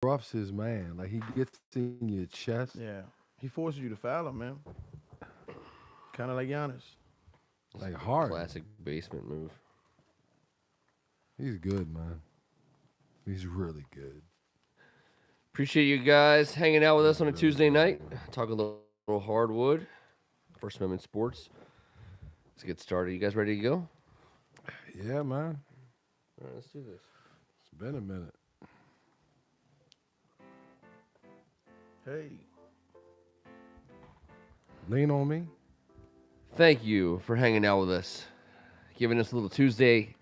roughs his man. Like he gets in your chest. Yeah. He forces you to foul him, man. Kind of like Giannis. Like hard. Classic basement move. He's good, man. He's really good. Appreciate you guys hanging out with us on a Tuesday night. Talk a little hardwood. First Amendment Sports. Let's get started. You guys ready to go? Yeah, man. All right, let's do this. It's been a minute. Hey. Lean on me. Thank you for hanging out with us, giving us a little Tuesday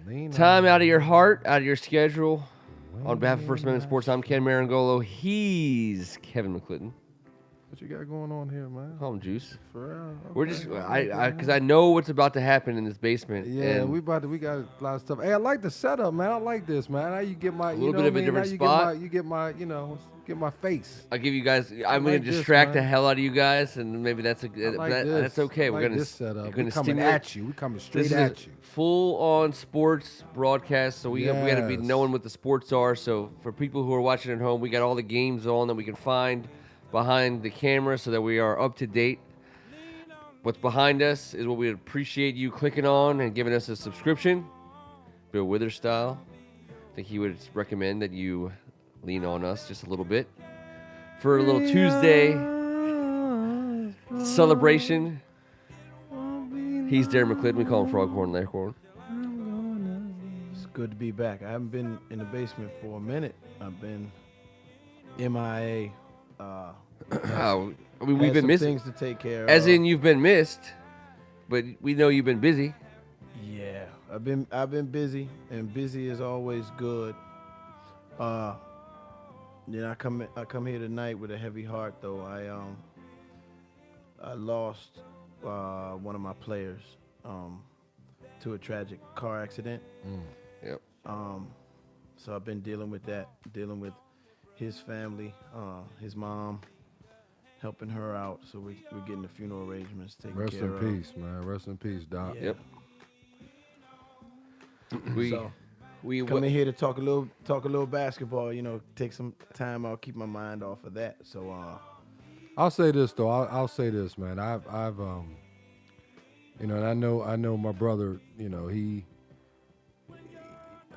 Lean time on out of your heart, out of your schedule. me. On behalf of First Amendment Sports, I'm Ken Marangolo. He's Kevin McClinton. What you got going on here, man? Call him Juice. For real? We're Okay, just, okay. because I know what's about to happen in this basement. Yeah, and we got a lot of stuff. Hey, I like the setup, man. I like this, man. How you get my, little you know bit of a what I mean? different How you spot. get my, get my face. I'll give you guys. I'm like gonna this, distract the man. hell out of you guys, and maybe that's I like this. that's okay. I We're like gonna this setup. We're We gonna coming stimulate. at you. We coming This straight is a at you. full-on sports broadcast, so we got to be Yes. knowing what the sports are. So for people who are watching at home, we got all the games on that we can find behind the camera, so that we are up to date. What's behind us is what we appreciate you clicking on and giving us a subscription, Bill Withers style. I think he would recommend that you lean on us just a little bit for a little Tuesday celebration. He's Darren McClinton. We call him Froghorn Leghorn. It's good to be back. I haven't been in the basement for a minute. I've been MIA. Oh, I mean, we've Had been some missing. things to take care As of. in, you've been missed, but we know you've been busy. Yeah, I've been busy, and busy is always good. Then I come here tonight with a heavy heart, though. I lost one of my players to a tragic car accident. Yep. So I've been dealing with that, dealing with his family, his mom, helping her out. So we're getting the funeral arrangements taken Rest care in of. peace, man. Rest in peace, Doc. Yeah. Yep. We So we come in here to talk a little basketball. You know, take some time out, keep my mind off of that. So I'll say this though. I'll say this, man. I've you know, and I know my brother. You know,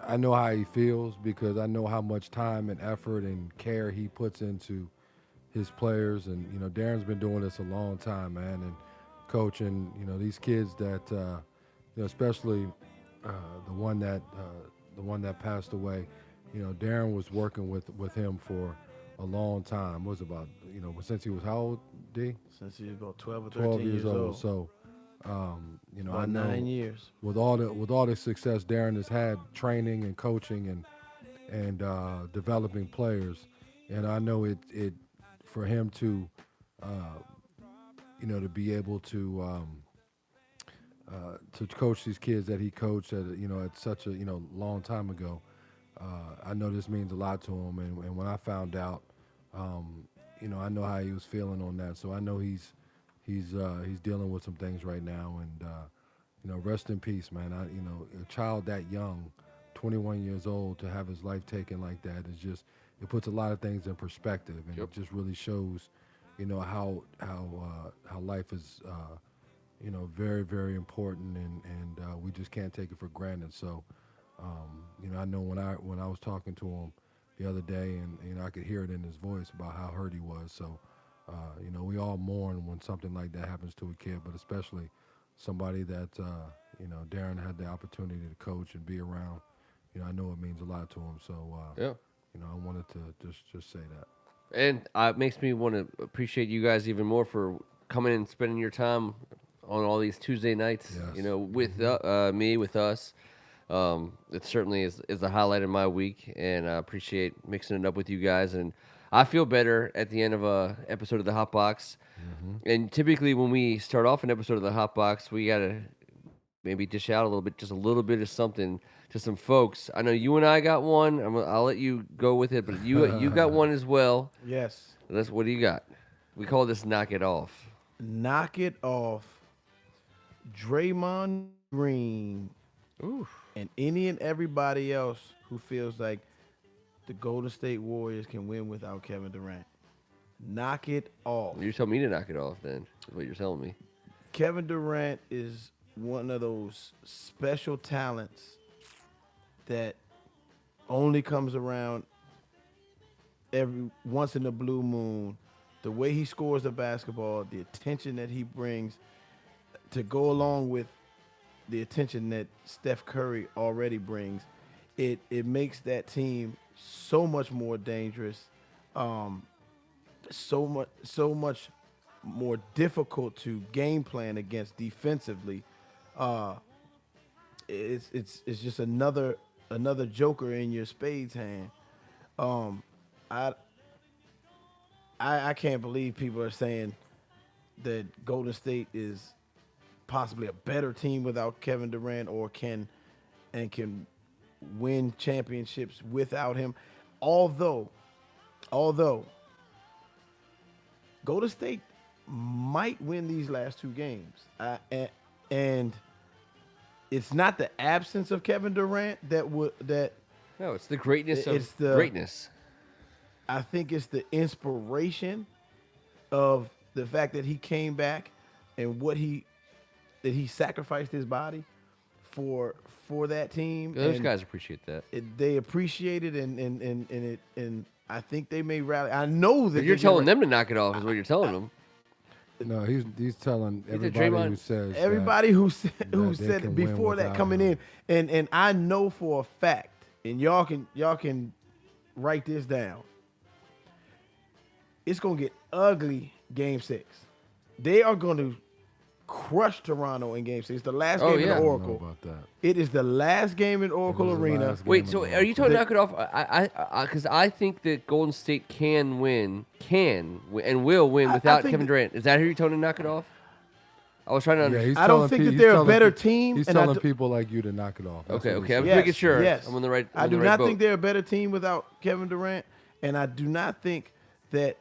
I know how he feels because I know how much time and effort and care he puts into his players. And you know, Darren's been doing this a long time, man, and coaching. You know, these kids that you know, especially the one that passed away. You know, Darren was working with him for a long time. What was it about, you know, since he was how old, D? since he was about 12 or 12 13 years old. so So, you know, about I know 9 years. with all the success Darren has had training and coaching and developing players, and I know it for him to you know, to be able to coach these kids that he coached at, you know, at such a, you know, long time ago. I know this means a lot to him, and when I found out, you know, I know how he was feeling on that. So I know he's dealing with some things right now, and you know, rest in peace, man. You know, a child that young, 21 years old, to have his life taken like that is just, it puts a lot of things in perspective, and Yep. it just really shows, you know, how life is, you know, very, very important, and we just can't take it for granted. So, you know, I know when I was talking to him the other day, and you know, I could hear it in his voice about how hurt he was. So, you know, we all mourn when something like that happens to a kid, but especially somebody that you know, Darren had the opportunity to coach and be around. You know, I know it means a lot to him. So, yeah. you know, I wanted to just say that. And it makes me want to appreciate you guys even more for coming and spending your time on all these Tuesday nights. Yes. You know, with me, with us. It certainly is the highlight of my week, and I appreciate mixing it up with you guys. And I feel better at the end of a episode of the HotBox. And typically, when we start off an episode of the HotBox, we gotta maybe dish out a little bit, just a little bit of something to some folks. I know you and I got one. I'll let you go with it, but you got one as well. Yes. What do you got? We call this "Knock It Off." Knock it off. Draymond Green Ooh. and any and everybody else who feels like the Golden State Warriors can win without Kevin Durant. Knock it off. You're telling me to knock it off then. Is what you're telling me. Kevin Durant is one of those special talents that only comes around every once in a blue moon. The way he scores the basketball, the attention that he brings to go along with the attention that Steph Curry already brings, it makes that team so much more dangerous, so much more difficult to game plan against defensively. It's just another joker in your spades hand. I can't believe people are saying that Golden State is possibly a better team without Kevin Durant or can win championships without him. Although Golden State might win these last two games. And it's not the absence of Kevin Durant No, it's the greatness It's of the- greatness. I think it's the inspiration of the fact that he came back and that he sacrificed his body for that team. Those And guys appreciate that. they appreciate it and I think they may rally. I know that But you're they're telling gonna- them to knock it off is what you're telling them. No, he's telling He said everybody Draymond- who says everybody who said they said can it win before that without coming him. in, and I know for a fact, and y'all can write this down. It's gonna get ugly Game 6. They are going to crush Toronto in Game 6. It's the last Oh, game yeah. in I don't know Oracle. about that. It is the last game in Oracle It is the Arena. last game Wait, in so the are you Oracle. talking knock it off? Because I think that Golden State can win, and will win I without think Kevin that- Durant. Is that who you're telling to knock it off? I was trying to Yeah, understand. he's I don't telling think pe- that he's they're a telling better pe- team, He's and I telling do- people like you to knock it off. That's Okay, what okay. he's I'm saying. making sure Yes. I'm on the right. I on do the right not boat. think they're a better team without Kevin Durant, and I do not think that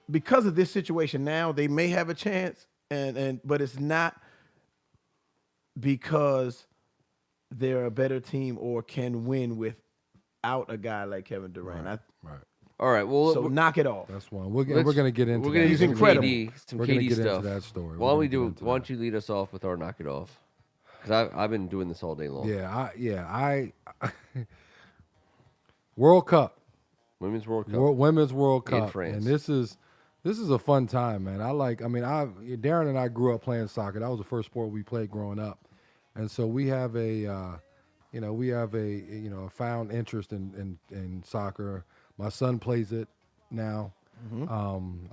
because of this situation now they may have a chance, but it's not because they're a better team or can win without a guy like Kevin Durant. Right. All right. Well, So knock it off. That's one. We're let's- going to get into We're that. gonna do He's some incredible. KD, some We're gonna KD get stuff. into that story. Why don't we We're gonna do? get into Why don't that. you lead us off with our knock it off? Because I've been doing this all day long. I World Cup. Women's World Cup. Women's World In Cup, France. and this is a fun time, man. Darren and I grew up playing soccer. That was the first sport we played growing up, and so we have a found interest in soccer. My son plays it now. I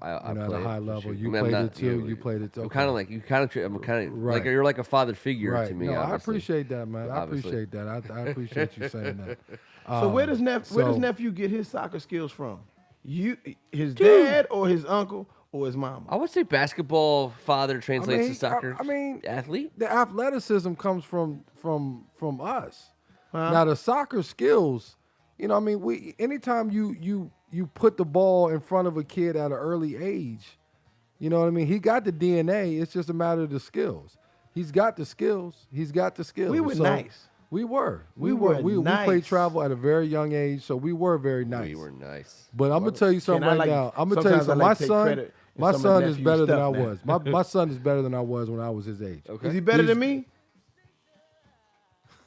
At play a it, high for level. sure. You I mean, I'm played not- it too. yeah, You played it too. I'm kind of like Right. like you're like a father figure right. to me. No, I obviously. appreciate that, man. I Obviously. appreciate that. I appreciate you saying that. So where does nephew get his soccer skills from? His dad or his uncle or his mama? I would say basketball father translates to soccer. I mean, athlete. the athleticism comes from us. Huh? Now the soccer skills, anytime you put the ball in front of a kid at an early age, you know what I mean? He got the DNA. It's just a matter of the skills. He's got the skills. We were nice. We were. We were We nice. played travel at a very young age, so we were very nice. We were nice. But I'm gonna tell you something I right like- now. I'm gonna tell you sometimes I something. like to take credit in My some of son the is nephew's better than I stuff now. was. My son is better than I was when I was his age. Okay. Is he better than me?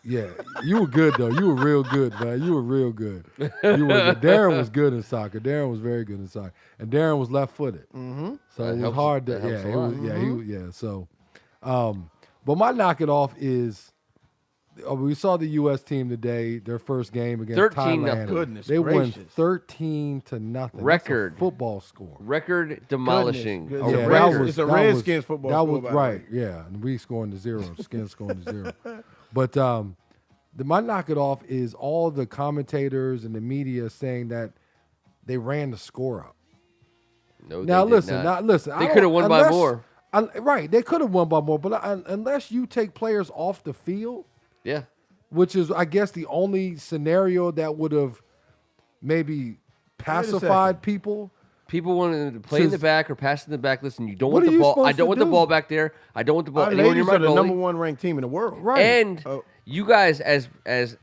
Yeah, you were good though. You were real good, man. You were real good. You were good. Darren was good in soccer. Darren was very good in soccer, and Darren was left-footed. Mm-hmm. So That it was helps- hard to. that helps Yeah, a it lot. was. Yeah, he was. Yeah. So, but my knock it off is. We saw the U.S. team today. Their first game against 13-0. Thailand. Goodness they won gracious. 13-0. That's a Record. football score. Record demolishing. Goodness. A Yeah, record. it's a that Redskins football That score, was by the right. way. Yeah, and we scoring to 0. Skins scoring to 0. But my knock it off is all the commentators and the media saying that they ran the score up. No, Now they did listen, not. listen. They could have won by more. Right, they could have won by more, but unless you take players off the field, Yeah. which is, I guess, the only scenario that would have maybe pacified second. people. People wanted to play in the back or pass in the back. Listen, you don't What want are the you ball. I supposed don't to want the do? ball back there. I don't want the ball Our anywhere near ladies my are the number goalie. one ranked team in the world. Right. And Oh. You guys, as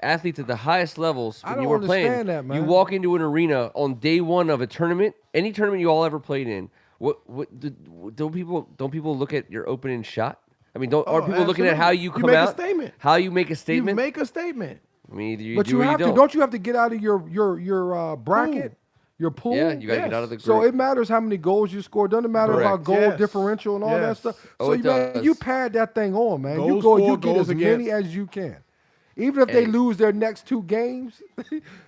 athletes at the highest levels, I when don't you were playing, understand that, man. you walk into an arena on day one of a tournament, any tournament you all ever played in. What don't people look at your opening shot? I mean, are people looking at how you come make out? a statement. How you make a statement? You make a statement. I mean, either you But do you or have you to. don't. Don't you have to get out of your bracket, your pool? Yeah, you gotta get Yes. out of the group. So it matters how many goals you score. Doesn't matter Correct. about goal Yes. differential and all that Yes. stuff. Oh, So it man, does. you pad that thing on, man. Goals You for, get goals as many against. as you can. Even if they Hey. lose their next 2 games,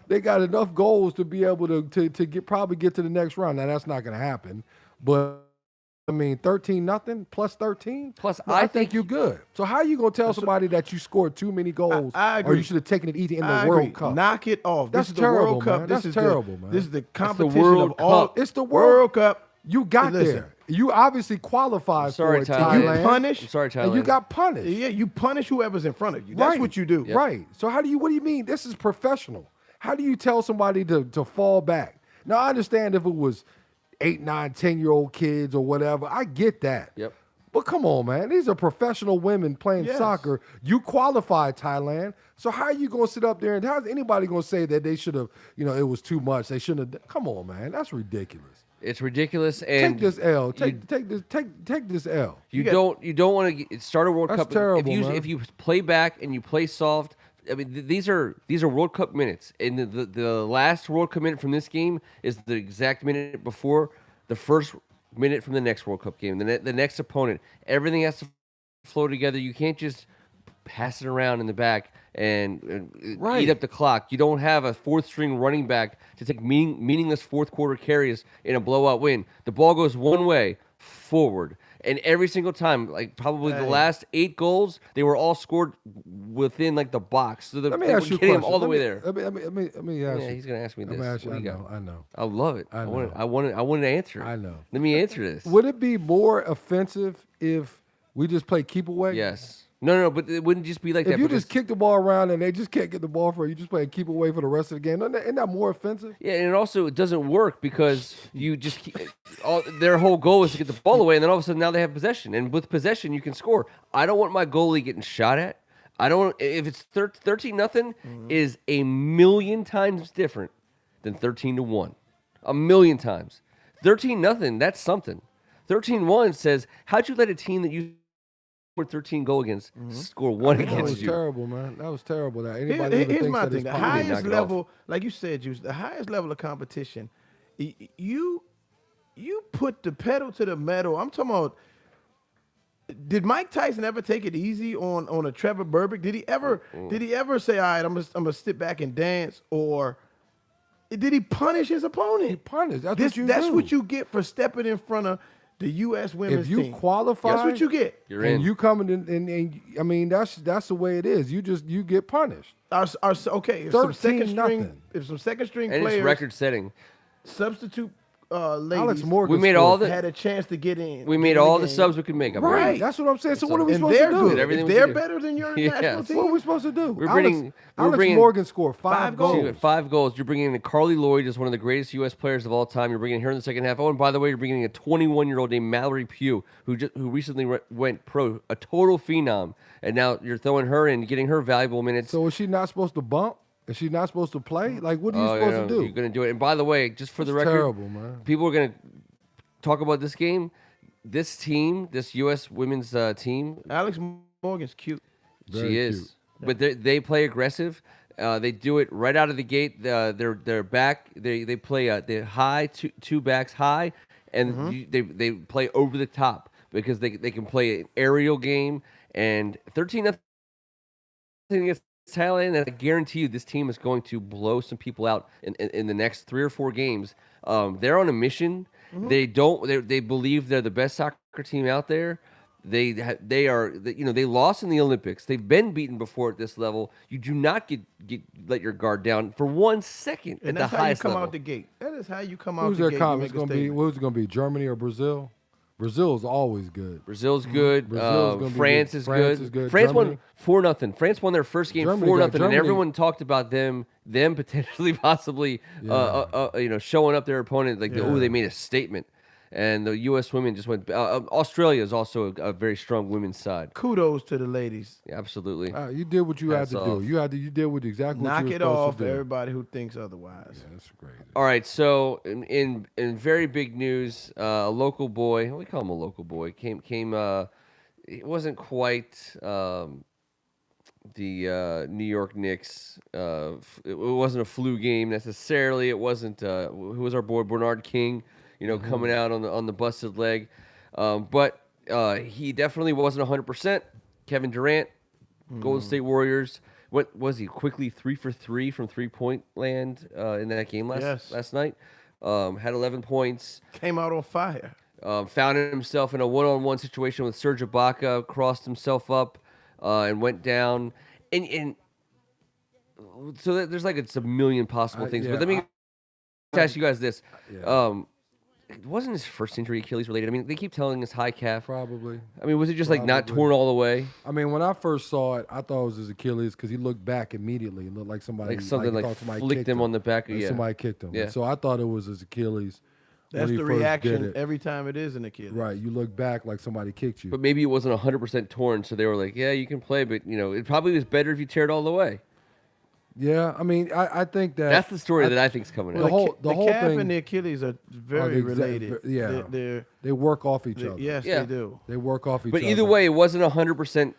they got enough goals to be able to probably get to the next round. Now that's not going to happen, but I mean 13-0 plus 13. Plus, No, I I think think you're good. So how are you going to tell somebody that you scored too many goals, I or agree. you should have taken it easy in the I World agree. Cup? Knock it off. That's This is the terrible, World Cup. man. This That's is terrible, the, man. This is the competition World of all. Cup. It's the World Cup. You got Listen. there. You obviously qualified sorry, for it, Thailand. You Thailand. punish. I'm sorry, Thailand. And you got punished. Yeah, you punish whoever's in front of you. That's Right. what you do. Yep. Right. So what do you mean? This is professional. How do you tell somebody to fall back? Now I understand if it was 8, 9, 10-year-old kids or whatever. I get that. Yep. But come on, man. These are professional women playing Yes. soccer. You qualified, Thailand. So how are you going to sit up there and how's anybody going to say that they should have, it was too much? They shouldn't have. Come on, man. That's ridiculous. It's ridiculous. And Take this L. you- Take this L. You don't want to start a World That's Cup. terrible, if you man. if you play back and you play soft, I mean these are World Cup minutes. And the last World Cup minute from this game is the exact minute before the first minute from the next World Cup game. The next opponent. Everything has to flow together. You can't just pass it around in the back and Right. eat up the clock. You don't have a fourth string running back to take meaningless fourth quarter carries in a blowout win. The ball goes one way, forward. And every single time, like probably the Hey. last 8 goals, they were all scored within like the box. So Let me they ask were you a getting question. them all the Let way me- there. Let me ask Yeah, you. he's gonna ask me Let this. me ask you. What I do you got? know. I know. I love it. I I want to answer it. I know. Let me answer this. Would it be more offensive if we just play keep away? Yes. No, but it wouldn't just be like If that. you because- just kick the ball around and they just can't get the ball for you, just play keep away for the rest of the game. Isn't that more offensive? Yeah, and also it doesn't work because you just their whole goal is to get the ball away, and then all of a sudden now they have possession, and with possession you can score. I don't want my goalie getting shot at. I don't. If it's 13-0 is a million times different than 13-1, a million times. 13-0, that's something. 13-1 says how'd you let a team that you scored 13 goal against score one That was against you? terrible, man. That was terrible. That anybody even Here's thinks my that thing. it's The possible. knock highest it off. level, like you said, Juice, the highest level of competition, you put the pedal to the metal. I'm talking about. Did Mike Tyson ever take it easy on a Trevor Burbick? Did he ever say, "All right, I'm gonna sit back and dance," or did he punish his opponent? He punished. That's This, what you that's do. what you get for stepping in front of the U.S. women's If you team. qualify, That's what you get. You're and in. you coming in, and I mean that's the way it is. You get punished. Okay, if some second 13-0. string And it's players record setting. substitute Alex ladies Morgan. We made scored. all the- had a chance to get in. We get made in all the game. subs we could make. I believe. Right. That's what I'm saying. So what are we And supposed they're to do? good. Everything If we they're do. better than your Yes. national team, What are we supposed to do? We're Alex, bringing- we're Alex bringing Morgan scored 5 5 goals. You got 5 goals. You're bringing in Carly Lloyd as one of the greatest U.S. players of all time. You're bringing in her in the second half. Oh, and by the way, you're bringing in a 21-year-old named Mallory Pugh, who recently went pro, a total phenom. And now you're throwing her in, getting her valuable minutes. So is she not supposed to bump? Is she not supposed to play? Like, what are you Oh, supposed to do? You're going to do it. And by the way, just for the It's record, terrible, man. people are going to talk about this game. This team, this U.S. women's team, Alex Morgan's cute. Very she is. cute. But they play aggressive. They do it right out of the gate. They're back. They play the high two backs high, and they play over the top because they can play an aerial game. And 13-0 against Thailand, and I guarantee you this team is going to blow some people out in the next 3 or 4 games. They're on a mission. They believe they're the best soccer team out there. They lost in the Olympics. They've been beaten before at this level. You do not let your guard down for 1 second And at that's the how you highest come level. out the gate. That is how you come out Who's the their gate. You comments make a going to be? statement. Who's it going to be? Germany or Brazil? Brazil is always good. Brazil's good. Brazil's gonna be France good. is France good. is good. France Germany- won 4-0. France won their first game Germany 4-0, got- and Germany- everyone talked about them possibly, showing up their opponent like, oh, they made a statement. and the U.S. women just went. Australia is also a very strong women's side. Kudos to the ladies. Yeah, absolutely. You did what you Hats had to do. off. You did what exactly what Knock you were it supposed off to for do. everybody who thinks otherwise. Yeah, that's crazy. All right, so in very big news, a local boy, we call him a local boy, came. It wasn't quite the New York Knicks. It wasn't a flu game necessarily. It wasn't who was our boy Bernard King, coming out on the busted leg, but he definitely wasn't 100%. Kevin Durant, Golden State Warriors. What was he? Quickly 3 for 3 from 3-point land in that game last night. Had 11 points. Came out on fire. Found himself in a one-on-one situation with Serge Ibaka. Crossed himself up and went down. And so there's it's a million possible things. Yeah, but let me ask you guys this. Yeah. It wasn't his first injury Achilles related. I mean, they keep telling us high calf. Probably. I mean, was it just not Probably. torn all the way? I mean, when I first saw it, I thought it was his Achilles because he looked back immediately. It looked like somebody Like something he thought somebody flicked kicked him on the back. Like Yeah. somebody kicked him. Yeah. And so I thought it was his Achilles. That's when he the first did reaction it. every time it is an Achilles. Right. You look back like somebody kicked you. But maybe it wasn't 100% torn, so they were like, yeah, you can play, but, it probably was better if you tear it all the way. Yeah. I mean, I think that That's the story that I think's coming The out. whole the thing calf and the Achilles are very related. Yeah. They're, they work off each other. yes, Yeah. they do. They work off each But other. either way, it wasn't 100%.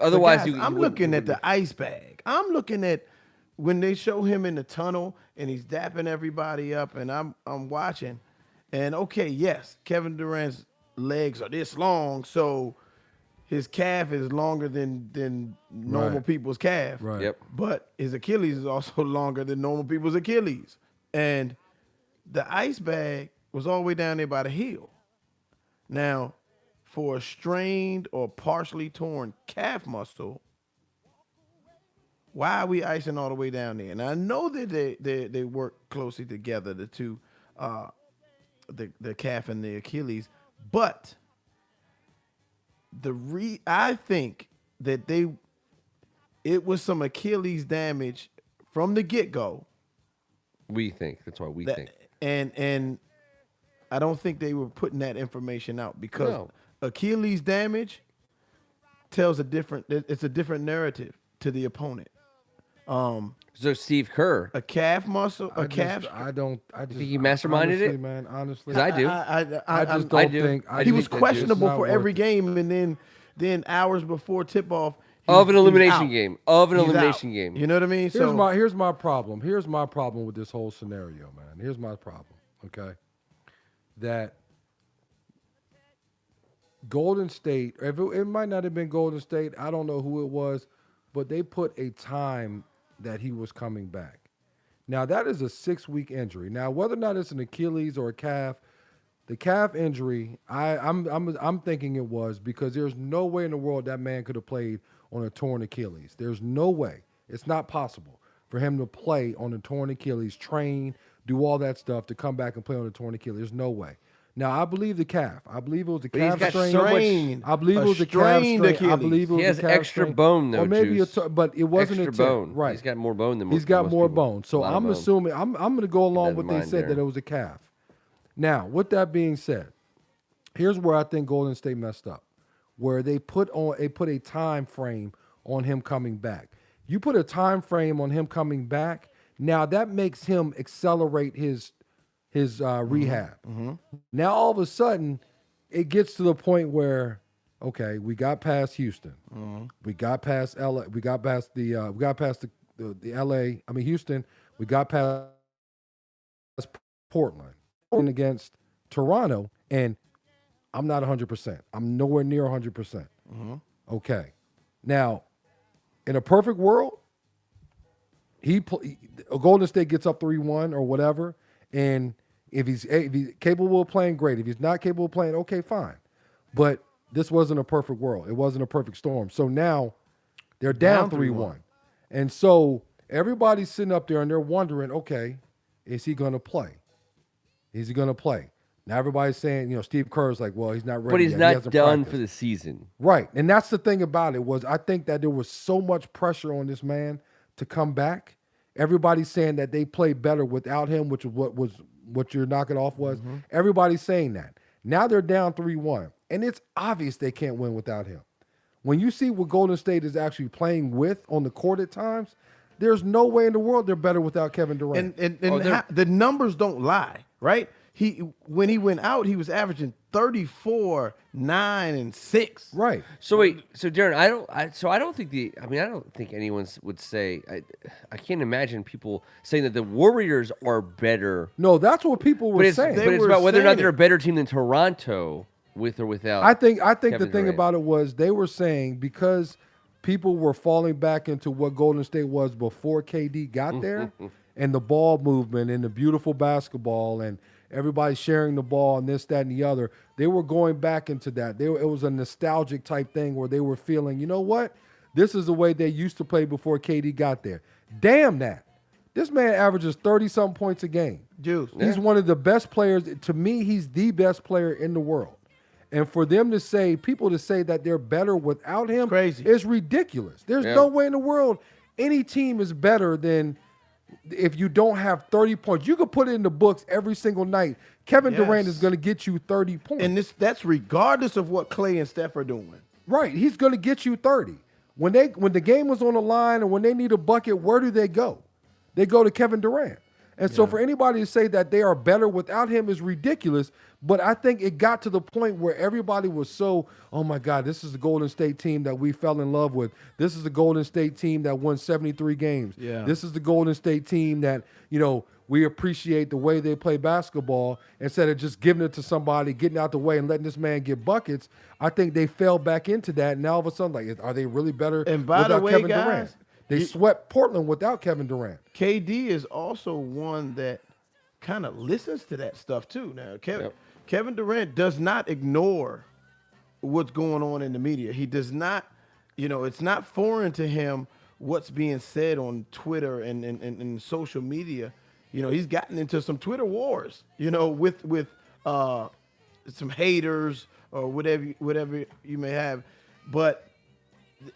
Otherwise, But guys, I'm looking at the ice bag. I'm looking at when they show him in the tunnel and he's dapping everybody up, and I'm watching. And okay, yes, Kevin Durant's legs are this long, so his calf is longer than normal Right. people's calf. Right. Yep. But his Achilles is also longer than normal people's Achilles. And the ice bag was all the way down there by the heel. Now, for a strained or partially torn calf muscle, why are we icing all the way down there? And I know that they work closely together, the two, the calf and the Achilles, but I think that it was some Achilles damage from the get-go. We think. That's why we think. And I don't think they were putting that information out because No. Achilles damage tells it's a different narrative to the opponent. So Steve Kerr. A calf muscle, I calf. just think he masterminded honestly, it? man, honestly. 'Cause I do. I just I don't do. think I he do was think that questionable it's for not every worth it. game, and then hours before tip-off Of an he's elimination out. game. Of an He's elimination out. game. You know what I mean? Here's my problem. Here's my problem with this whole scenario, man. Here's my problem. Okay, that Golden State. It might not have been Golden State. I don't know who it was, but they put a time that he was coming back. Now that is a 6-week injury. Now whether or not it's an Achilles or a calf, the calf injury, I'm thinking it was because there's no way in the world that man could have played on a torn Achilles. There's no way. It's not possible for him to play on a torn Achilles, train, do all that stuff to come back and play on a torn Achilles. There's no way. Now I believe the calf. I believe it was the But he's calf got strain. so much- I believe it was the calf strained strain. I Achilles. believe it was He has the calf extra strain. bone, though, or maybe Juice. but it wasn't Extra a tear. bone. Right. He's got more bone than He's got most more people. bone. So A lot of I'm bone. assuming I'm going to go along Keep with that in what they mind, said Darren. that it was a calf. Now, with that being said, here's where I think Golden State messed up, where they put a time frame on him coming back. You put a time frame on him coming back. Now that makes him accelerate his rehab. Now all of a sudden, it gets to the point where, okay, we got past Houston, we got past LA, we got past the LA. I mean Houston. We got past Portland against Toronto, and I'm not 100%. I'm nowhere near 100%. Okay, now in a perfect world, Golden State gets up 3-1 or whatever, and if he's capable of playing, great. If he's not capable of playing, okay, fine. But this wasn't a perfect world. It wasn't a perfect storm. So now they're down 3-1. And so everybody's sitting up there and they're wondering, okay, is he going to play? Is he going to play? Now everybody's saying, Steve Kerr's like, well, he's not ready But he's yet. He not hasn't done practiced. for the season. Right. And that's the thing about it was I think that there was so much pressure on this man to come back. Everybody's saying that they played better without him, which is what you're knocking off was. Everybody's saying that. Now they're down 3-1. And it's obvious they can't win without him. When you see what Golden State is actually playing with on the court at times, there's no way in the world they're better without Kevin Durant. And the numbers don't lie, right? When he went out, he was averaging 34, 9, and 6. Right. So wait, so Darren, I don't think anyone would say. I can't imagine people saying that the Warriors are better. No, that's what people were saying. But it's about whether or not they're a better team than Toronto with or without. I think Kevin the thing Durant. about it was they were saying because people were falling back into what Golden State was before KD got there, and the ball movement and the beautiful basketball and everybody sharing the ball and this, that, and the other. They were going back into that. It was a nostalgic type thing where they were feeling, you know what? This is the way they used to play before KD got there. Damn that. This man averages 30-something points a game. Juice. He's one of the best players. To me, he's the best player in the world. And for them to say, people to say that they're better without him Crazy. is ridiculous. There's no way in the world any team is better than if you don't have 30 points. You could put it in the books every single night. Kevin Durant is going to get you 30 points. And that's regardless of what Clay and Steph are doing. Right. He's going to get you 30. When the game was on the line and when they need a bucket, where do they go? They go to Kevin Durant. And so for anybody to say that they are better without him is ridiculous. But I think it got to the point where everybody was so, oh, my God, this is the Golden State team that we fell in love with. This is the Golden State team that won 73 games. Yeah. This is the Golden State team that, we appreciate the way they play basketball instead of just giving it to somebody, getting out the way and letting this man get buckets. I think they fell back into that. And now all of a sudden, are they really better And by the without way, Kevin guys, Durant? They swept Portland without Kevin Durant. KD is also one that kind of listens to that stuff too. Now, Kevin Durant does not ignore what's going on in the media. He does not, it's not foreign to him what's being said on Twitter and social media. He's gotten into some Twitter wars, with some haters or whatever you may have. But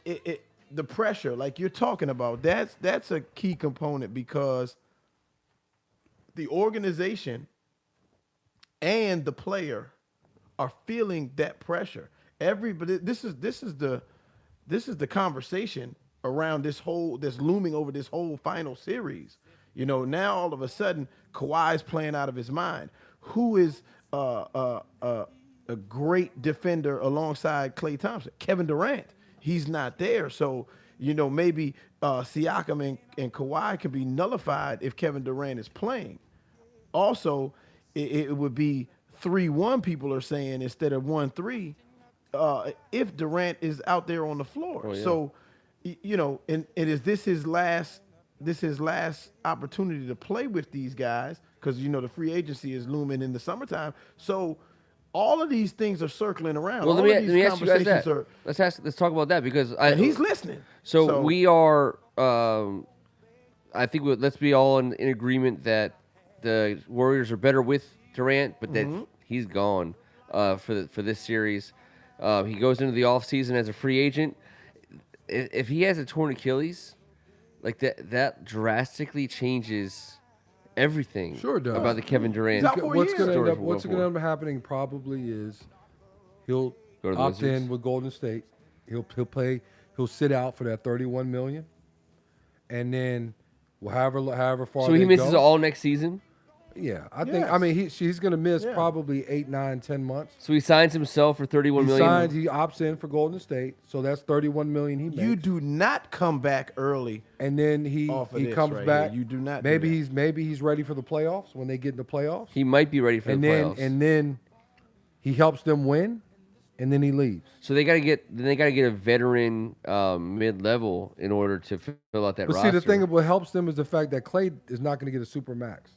the pressure, like you're talking about, that's a key component because the organization and the player are feeling that pressure. Everybody, this is the conversation around that's looming over this whole final series. Now all of a sudden Kawhi's playing out of his mind. Who is a great defender alongside Klay Thompson? Kevin Durant. He's not there. So, maybe Siakam and Kawhi can be nullified if Kevin Durant is playing. Also, it would be 3-1 people are saying instead of 1-3 if Durant is out there on the floor. Oh, yeah. So, and is this his last opportunity to play with these guys? Because, the free agency is looming in the summertime. So all of these things are circling around. Well, all let of me these ask you guys that. conversations Let's talk about that because and he's listening. So we are. I think let's be all in agreement that the Warriors are better with Durant, but that he's gone for this series. He goes into the offseason as a free agent. If he has a torn Achilles, like that drastically changes everything. Sure does. About the Kevin Durant. He's out for What's going story to for World end up happening probably is he'll Go to the opt Wizards. in with Golden State. He'll play. He'll sit out for that $31 million, and then however far. So he they misses go, all next season. Yeah, I think. I mean, he's going to miss probably 8, 9, 10 months. So he signs himself for $31 He million. signs. He opts in for Golden State, so that's $31 million he makes. You do not come back early. And then he off of this comes right back. here. You do not do Maybe that. he's ready for the playoffs when they get in the playoffs. He might be ready for the playoffs. And then he helps them win, and then he leaves. So they got to get a veteran mid-level in order to fill out that But roster. see, the thing of what helps them is the fact that Klay is not going to get a super max.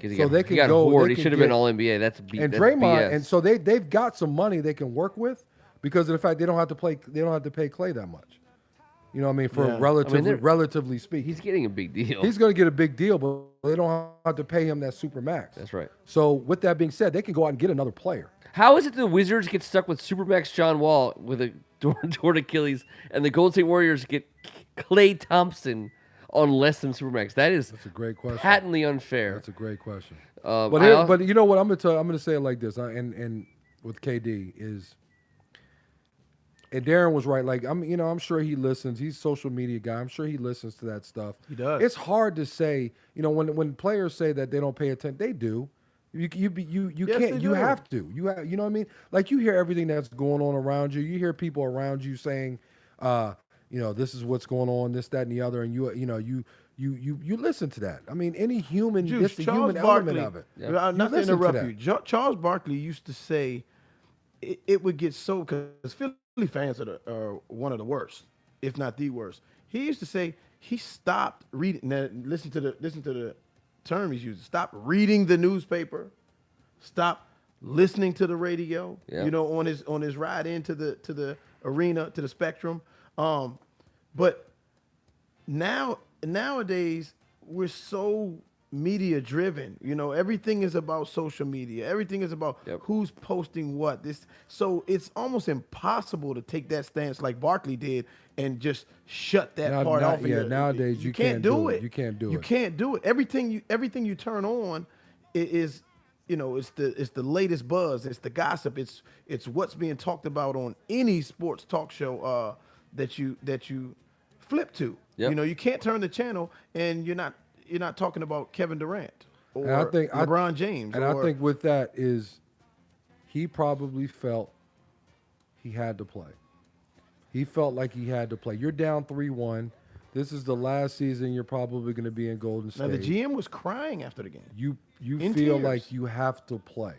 Because so they he can got go- Hoard. they He can should have been get- All NBA. That's And that's Draymond, BS. and so they've got some money they can work with because of the fact they don't have to pay Klay that much. You know what I mean? For Yeah. relatively speaking. he's getting a big deal. He's going to get a big deal, but they don't have to pay him that super max. That's right. So with that being said, they can go out and get another player. How is it the Wizards get stuck with Supermax John Wall with a torn Achilles, and the Golden State Warriors get Klay Thompson on less than Supermax? That's a great question. patently unfair. That's a great question. But you know what? I'm gonna tell. I'm gonna say it like this. And with KD is, and Darren was right. Like I'm sure he listens. He's a social media guy. I'm sure he listens to that stuff. He does. It's hard to say. When players say that they don't pay attention, they do. You Yes, can't. they You do. have to. You know what I mean? Like you hear everything that's going on around you. You hear people around you saying, this is what's going on, this, that, and the other, and you listen to that. I mean, any human, Juice, it's the Charles human Barkley, element of it. Not to listen to interrupt that. you. Charles Barkley used to say it would get so, because Philly fans are one of the worst, if not the worst. He used to say he stopped reading. Now, listen to the term he's using. Stop reading the newspaper. Stop listening to the radio. Yeah. On his ride into the arena, to the Spectrum. But nowadays we're so media driven. Everything is about social media. Everything is about who's posting what. So it's almost impossible to take that stance like Barkley did and just shut that part off. Nowadays you can't do it. You can't do it. You can't do it. Everything you turn on is it's the latest buzz. It's the gossip. It's what's being talked about on any sports talk show that you flip to. Yep. You can't turn the channel and you're not talking about Kevin Durant or And I think LeBron James. And I think with that is he probably felt he had to play. He felt like he had to play. You're down 3-1. This is the last season you're probably going to be in Golden State. Now the GM was crying after the game. You In feel tears. like you have to play.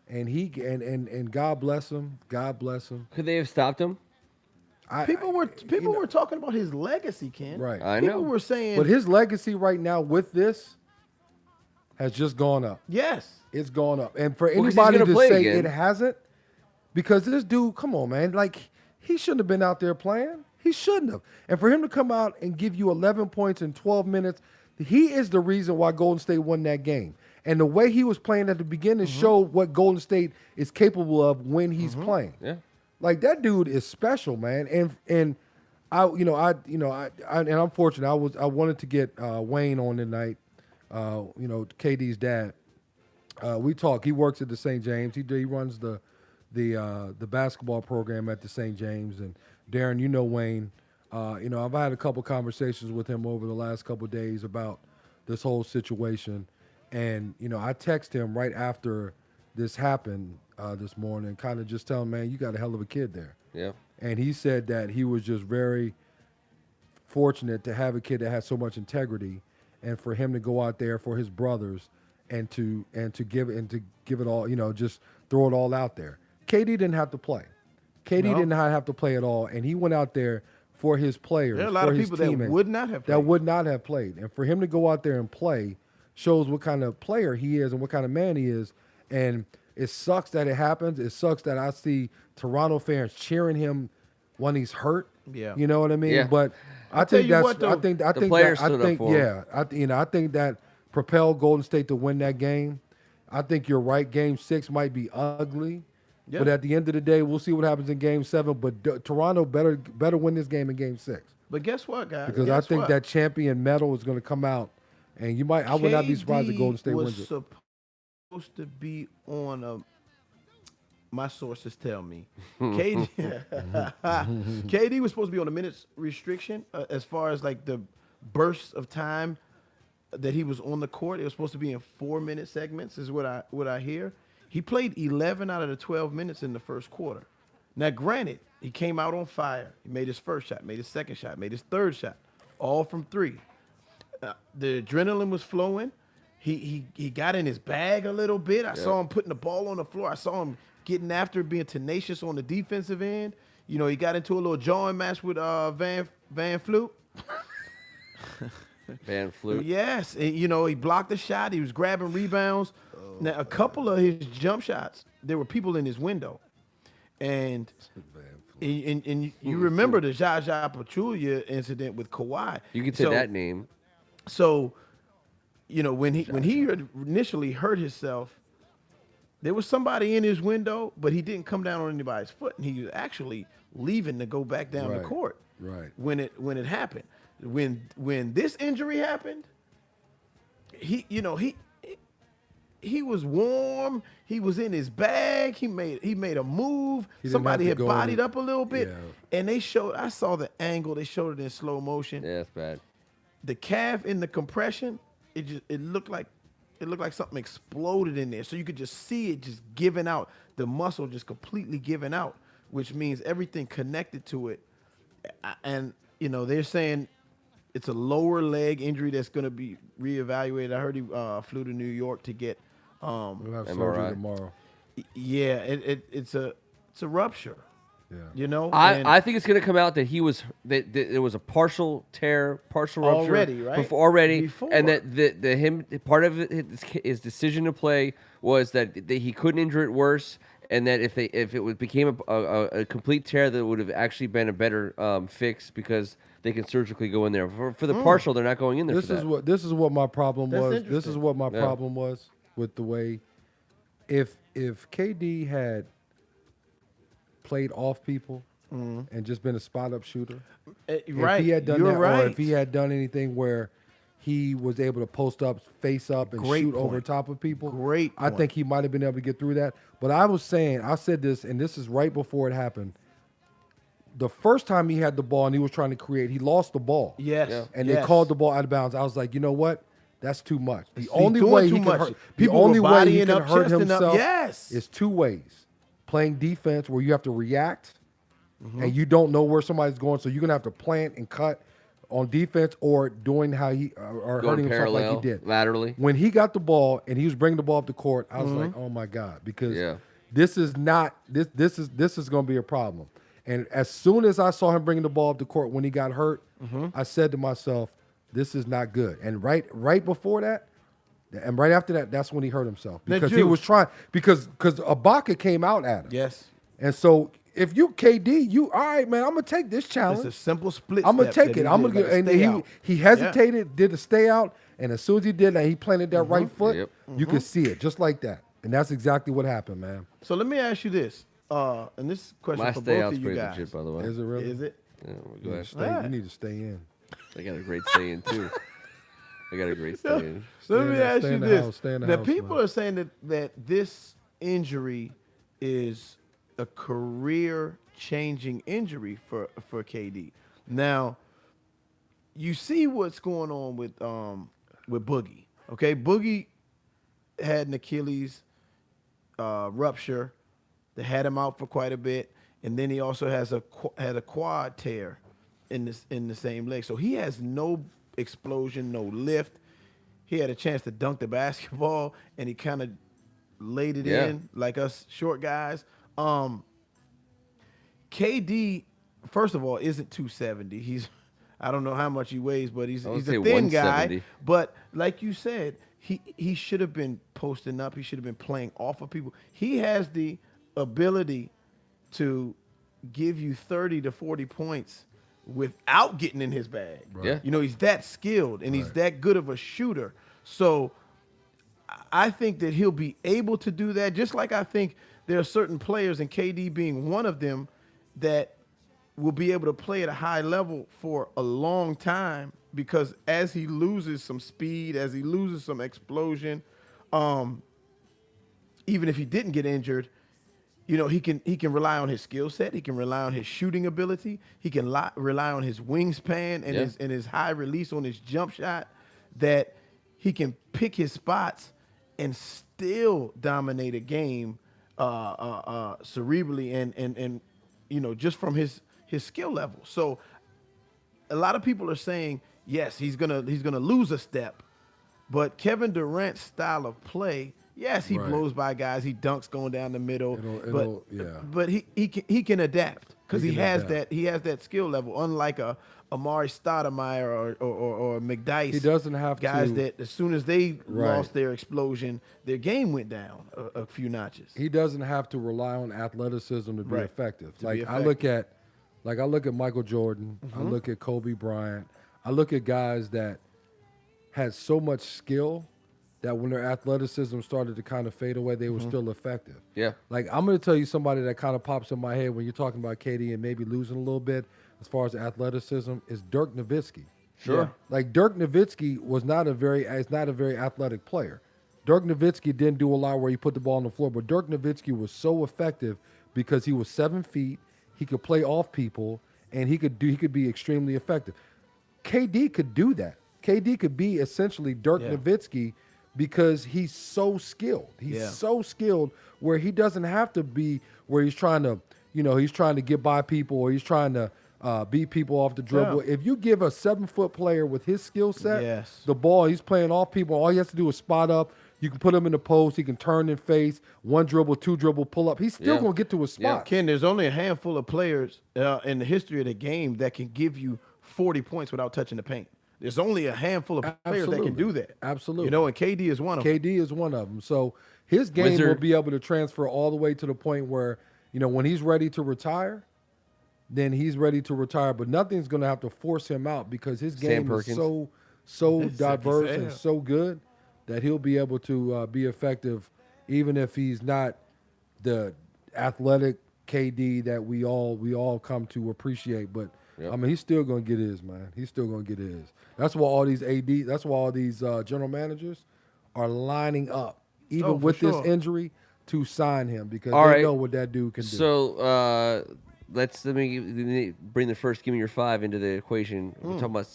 And and God bless him. God bless him. Could they have stopped him? People were talking about his legacy, Ken. Right. I know. People were saying, But his legacy right now with this has just gone up. yes. It's gone up. And for 'cause he's anybody gonna to play say again. it hasn't, because this dude, come on, man, like he shouldn't have been out there playing. He shouldn't have. And for him to come out and give you 11 points in 12 minutes, he is the reason why Golden State won that game. And the way he was playing at the beginning showed what Golden State is capable of when he's playing. Yeah. Like that dude is special, man. And I'm fortunate. I wanted to get Wayne on tonight. KD's dad. We talk. He works at the St. James. He runs the basketball program at the St. James. And Darren, Wayne. I've had a couple conversations with him over the last couple days about this whole situation. And I text him right after this happened this morning, kind of just tell him, man, you got a hell of a kid there. Yeah. And he said that he was just very fortunate to have a kid that had so much integrity, and for him to go out there for his brothers and to give it all, just throw it all out there. KD didn't have to play. KD did not have to play at all, and he went out there for his players. There are a lot for of his people that teammates would not have played. that would not have played, and for him to go out there and play shows what kind of player he is and what kind of man he is. And it sucks that it happens. It sucks that I see Toronto fans cheering him when he's hurt. Yeah. You know what I mean? Yeah. But I tell think you that's what, though, I the think players that, stood I up think for him. yeah, I think that propelled Golden State to win that game. I think you're right. Game 6 might be ugly. Yeah. But at the end of the day, we'll see what happens in Game 7. But Toronto better win this game in Game 6. But guess what, guys? Because I think that champion medal is going to come out. And I would not be surprised if Golden State wins it. was supposed to be on my sources tell me. KD, KD was supposed to be on a minutes restriction as far as like the bursts of time that he was on the court. It was supposed to be in 4-minute segments is what I hear. He played 11 out of the 12 minutes in the first quarter. Now, granted, he came out on fire. He made his first shot, made his second shot, made his third shot, all from 3. The adrenaline was flowing. He got in his bag a little bit. I saw him putting the ball on the floor. I saw him getting after it, being tenacious on the defensive end. He got into a little jawing match with Van Fleet. Van Fleet. Yes, and, he blocked the shot. He was grabbing rebounds. Now, a couple of his jump shots, there were people in his window. And you remember the Jaja Pachulia incident with Kawhi. You can say that name. So, when he initially hurt himself, there was somebody in his window, but he didn't come down on anybody's foot, and he was actually leaving to go back down the court. Right. When it happened, when this injury happened, he he was warm. He was in his bag. He made a move. He didn't Somebody have had to go bodied any- up a little bit, Yeah. and they showed. I saw the angle. They showed it in slow motion. Yeah, it's bad. The calf in the compression, it looked like something exploded in there. So you could just see it just giving out. The muscle just completely giving out, which means everything connected to it. And they're saying it's a lower leg injury that's going to be reevaluated. I heard he flew to New York to get. We'll have MRI. surgery tomorrow. Yeah, it's a rupture. Yeah. I think it's going to come out that that it was a partial tear, partial rupture Already, right? Before, Before. and that him part of his decision to play was that he couldn't injure it worse, and that if it became a complete tear, that would have actually been a better fix because they can surgically go in there. For the partial, they're not going in there. This is what my problem That's was. This is interesting. what my problem was with the way if KD had played off people and just been a spot up shooter, Right. if he had done You're that, right. or if he had done anything where he was able to post up, face up, and Great shoot point. over top of people, Great I point. think he might have been able to get through that. But I said this, and this is right before it happened. The first time he had the ball and he was trying to create, he lost the ball. Yes. Yeah. And yes. they called the ball out of bounds. I was like, you know what? That's too much. The He's only doing way too he can much. hurt, the People only were way he bodying can up, hurt chesting up. himself Yes. is two ways: playing defense, where you have to react, and you don't know where somebody's going, so you're gonna have to plant and cut on defense, or doing how he or Going hurting himself parallel, like he did laterally. When he got the ball and he was bringing the ball up the court, I was like, oh my god, because Yeah. this is not this is gonna be a problem. And as soon as I saw him bringing the ball up the court when he got hurt, I said to myself, this is not good. And right before that, and right after that, that's when he hurt himself Now, because he Juice. was trying because Ibaka came out at him. Yes. And so if you KD, you all right, man, I'm gonna take this It's challenge. a simple split. I'm gonna step take that it. he I'm did, gonna like get. a And stay out. he hesitated, did a stay out, and as soon as he did that, he planted that right foot. Yep. You could see it just like that, and that's exactly what happened, man. So let me ask you this, and this question My for stay both out's of you pretty guys. legit, by the way. Is it really? Is it? Yeah, well, go You ahead. stay- you need to stay in. I got a great stay in too. I got a great stay in. So let me ask stay you in the this. house, stay in the Now, house, people man. are saying that this injury is a career-changing injury for KD. Now, you see what's going on with Boogie. Okay, Boogie had an Achilles rupture that had him out for quite a bit, and then he also had a quad tear in the same leg. So he has no explosion, no lift. He had a chance to dunk the basketball, and he kind of laid it Yeah. in like us short guys. KD, first of all, isn't 270. I don't know how much he weighs, but he's would a say thin guy. 170. But like you said, he should have been posting up. He should have been playing off of people. He has the ability to give you 30 to 40 points without getting in his bag. Right. Yeah. You know, he's that skilled and he's that good of a shooter. So I think that he'll be able to do that, just like I think there are certain players, and KD being one of them, that will be able to play at a high level for a long time, because as he loses some speed, as he loses some explosion, even if he didn't get injured, you know, he can rely on his skill set. He can rely on his shooting ability. He can rely on his wingspan and his high release on his jump shot, that he can pick his spots and still dominate a game cerebrally and you know, just from his skill level. So a lot of people are saying, yes, he's gonna lose a step, but Kevin Durant's style of play, yes, he Right. blows by guys, he dunks going down the middle, yeah. but he can adapt because He he can has adapt. that skill level, unlike a Amari Stoudemire or McDyess. He doesn't have guys to- that as soon as they Right. lost their explosion, their game went down a few notches. He doesn't have to rely on athleticism to be Right. effective. To Like be I look at Michael Jordan, I look at Kobe Bryant, I look at guys that had so much skill that when their athleticism started to kind of fade away, they were still effective. Yeah. Like I'm going to tell you somebody that kind of pops in my head when you're talking about KD and maybe losing a little bit as far as athleticism is Dirk Nowitzki. Sure. Yeah. Like Dirk Nowitzki is not a very athletic player. Dirk Nowitzki didn't do a lot where he put the ball on the floor, but Dirk Nowitzki was so effective because he was 7 feet. He could play off people, and he could be extremely effective. KD could do that. KD could be essentially Dirk Nowitzki because he's so skilled. He's so skilled where he doesn't have to be where he's trying to, he's trying to get by people or he's trying to beat people off the dribble. Yeah. If you give a 7-foot player with his skill set the ball, he's playing off people. All he has to do is spot up. You can put him in the post. He can turn and face. 1 dribble, 2 dribble, pull up. He's still going to get to his spot. Ken, there's only a handful of players in the history of the game that can give you 40 points without touching the paint. There's only a handful of players that can do that. Absolutely. And KD is one of them. KD is one of them. So his game will be able to transfer all the way to the point where, when he's ready to retire, then he's ready to retire. But nothing's going to have to force him out because his game is so diverse and so good that he'll be able to be effective even if he's not the athletic KD that we all come to appreciate. But I mean, he's still gonna get his, man. He's still gonna get his. That's why all these general managers are lining up, even with this injury, to sign him because they know what that dude can do. So let me bring the first give me your 5 into the equation. We're talking about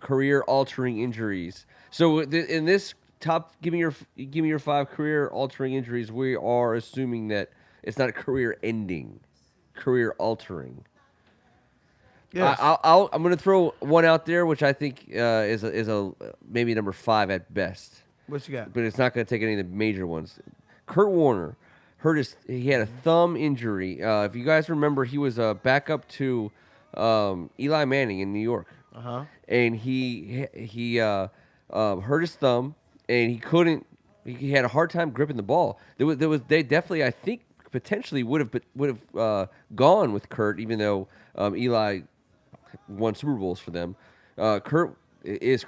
career-altering injuries. So in this top, give me your 5 career-altering injuries. We are assuming that it's not career-ending, career-altering. Yes. I'm going to throw one out there, which I think is a maybe number 5 at best. What you got? But it's not going to take any of the major ones. Kurt Warner he had a thumb injury. If you guys remember, he was a backup to Eli Manning in New York. Uh-huh. And he hurt his thumb, and he couldn't. He had a hard time gripping the ball. They definitely, I think, potentially would have gone with Kurt, even though Eli won Super Bowls for them. Kurt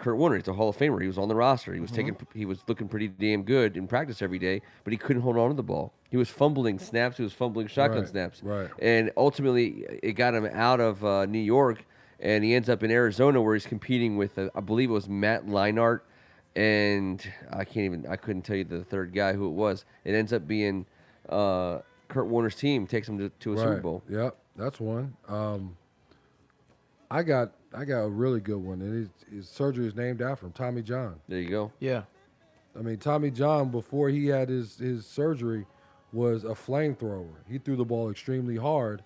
Warner. He's a Hall of Famer. He was on the roster. He was He was looking pretty damn good in practice every day, but he couldn't hold on to the ball. He was fumbling snaps. He was fumbling shotgun snaps. Right. And ultimately, it got him out of New York, and he ends up in Arizona where he's competing with, I believe it was Matt Leinart, and I couldn't tell you the third guy who it was. It ends up being Kurt Warner's team takes him to a Super Bowl. Yep, that's one. I got a really good one, and his surgery is named after him, Tommy John. There you go. Yeah. I mean, Tommy John, before he had his surgery, was a flamethrower. He threw the ball extremely hard,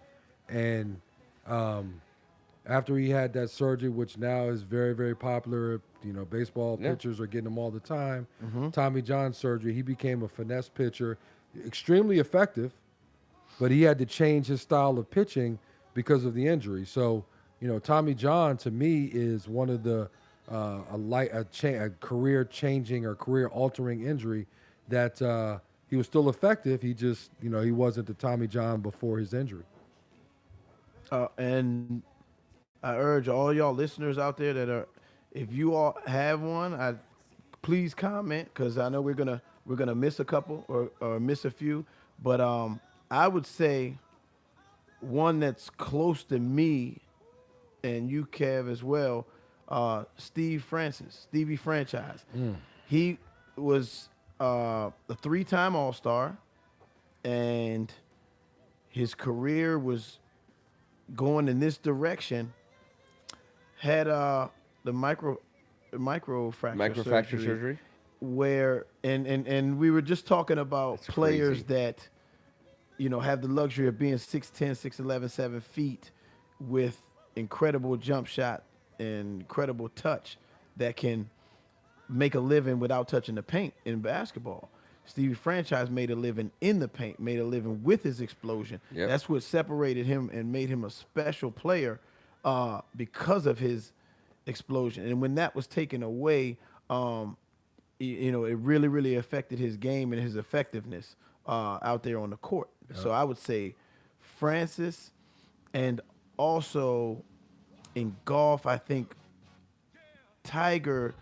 and after he had that surgery, which now is very, very popular, baseball pitchers are getting them all the time. Tommy John surgery, he became a finesse pitcher, extremely effective, but he had to change his style of pitching because of the injury. So, Tommy John to me is one of the a career-changing or career-altering injury that he was still effective. He just, he wasn't the Tommy John before his injury. And I urge all y'all listeners out there if you all have one, please comment because I know we're gonna miss a couple or miss a few. But I would say one that's close to me and you, Kev, as well. Stevie Franchise. He was a 3-time All-Star, and his career was going in this direction. Had the microfracture surgery, where and we were just talking about That's players crazy. that have the luxury of being 6'10", 6'11", 7 feet with incredible jump shot and incredible touch that can make a living without touching the paint in basketball. Stevie Franchise made a living in the paint, made a living with his explosion. Yep. That's what separated him and made him a special player because of his explosion. And when that was taken away, it really, really affected his game and his effectiveness out there on the court. Yep. So I would say Francis, and also in golf, I think Tiger's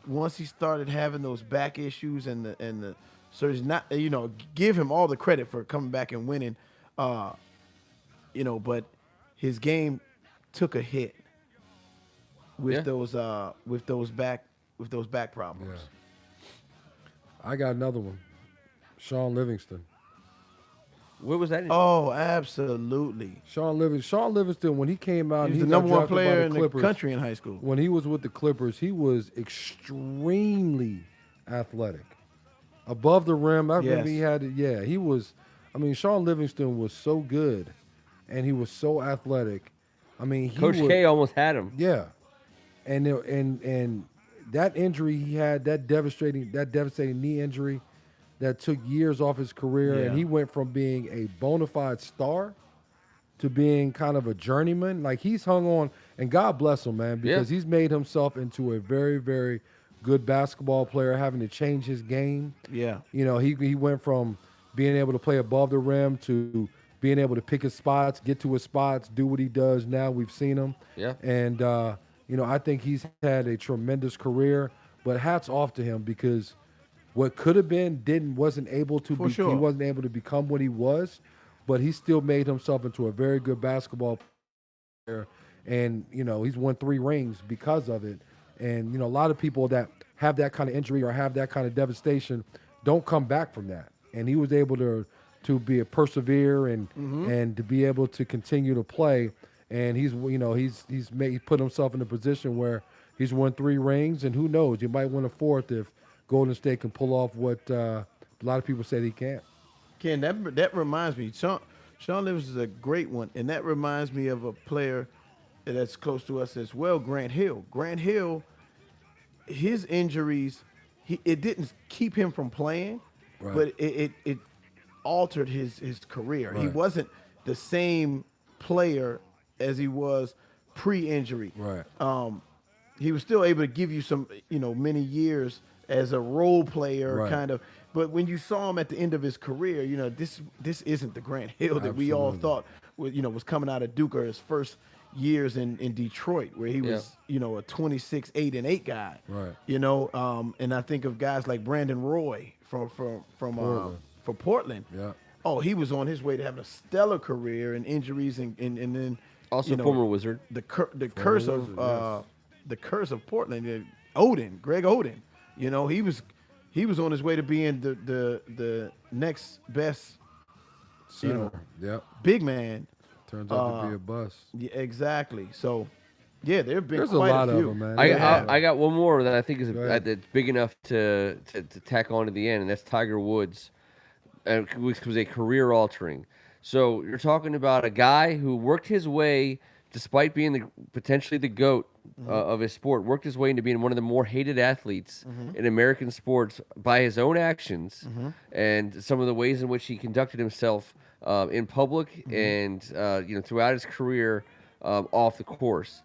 once he started having those back issues and the surgery, not give him all the credit for coming back and winning, but his game took a hit with those back problems. I got another one. Shaun Livingston. Where was that? Oh, absolutely. Shaun Livingston, when he came out He and was he the got number one drafted by player the in the Clippers, country in high school. when he was with the Clippers, he was extremely athletic. Above the rim, I remember he Yes. had it. Yeah, he was. I mean, Shaun Livingston was so good, and he was so athletic. I mean, he Coach would. K almost had him. Yeah, and that injury he had, that devastating knee injury, that took years off his career, and Yeah. he went from being a bona fide star to being kind of a journeyman. Like he's hung on, and God bless him, man, Yeah. because he's made himself into a very, very good basketball player, having to change his game. Yeah. You know, he went from being able to play above the rim to being able to pick his spots, get to his spots, do what he does now. We've seen him. Yeah. And I think he's had a tremendous career. But hats off to him because what could have been wasn't able to For be. sure. He wasn't able to become what he was, but he still made himself into a very good basketball player. And he's won 3 rings because of it. And a lot of people that have that kind of injury or have that kind of devastation don't come back from that. And he was able to be a persevere and to be able to continue to play. And he's put himself in a position where he's won 3 rings, and who knows, he might win a 4th if Golden State can pull off what a lot of people said he can't. Ken, that reminds me. Shaun Livingston is a great one, and that reminds me of a player that's close to us as well, Grant Hill. Grant Hill, his injuries, it didn't keep him from playing, Right. but it altered his career. He Right. wasn't the same player as he was pre-injury. Right. He was still able to give you some, many years as a role player Right. kind of. But when you saw him at the end of his career, this isn't the Grant Hill that we all Absolutely. thought was coming out of Duke or his first years in Detroit, where he was, a 26, 8, and 8 guy. Right. And I think of guys like Brandon Roy from Portland. for Portland. Yeah. Oh, he was on his way to having a stellar career, and injuries, and then Also former Wizard. the curse Wizard, of the curse of Portland. Greg Oden. He was on his way to being the next best Center. Yep. big man. Turns out to be a bust. Yeah, exactly. So, yeah, there have been There's a quite lot a of few. them, man. I got one more that I think is Go ahead. that's big enough to tack on to the end, and that's Tiger Woods, which was a career altering. So you're talking about a guy who worked his way, despite being potentially the GOAT of his sport, worked his way into being one of the more hated athletes in American sports by his own actions and some of the ways in which he conducted himself in public and throughout his career off the course.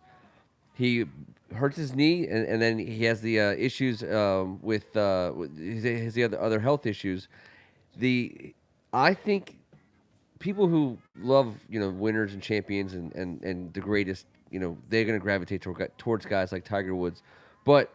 He hurts his knee, and then he has the issues with the other health issues. I think people who love winners and champions and the greatest, they're going to gravitate towards guys like Tiger Woods. But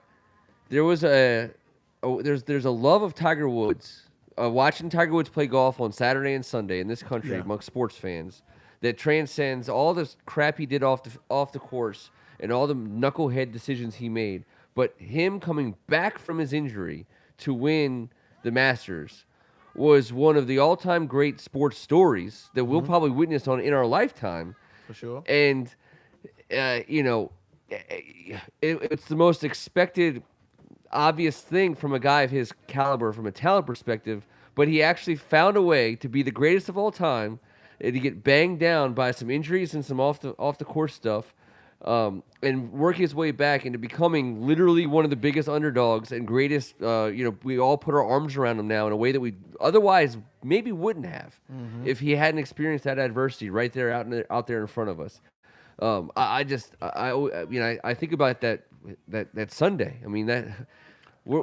there was there's a love of Tiger Woods, watching Tiger Woods play golf on Saturday and Sunday in this country amongst sports fans, that transcends all this crap he did off the course and all the knucklehead decisions he made. But him coming back from his injury to win the Masters was one of the all-time great sports stories that we'll probably witness in our lifetime. For sure. And it's the most expected, obvious thing from a guy of his caliber, from a talent perspective. But he actually found a way to be the greatest of all time, and to get banged down by some injuries and some off the course stuff, and work his way back into becoming literally one of the biggest underdogs and greatest. We all put our arms around him now in a way that we otherwise maybe wouldn't have if he hadn't experienced that adversity right there out there in front of us. I think about that Sunday. I mean that.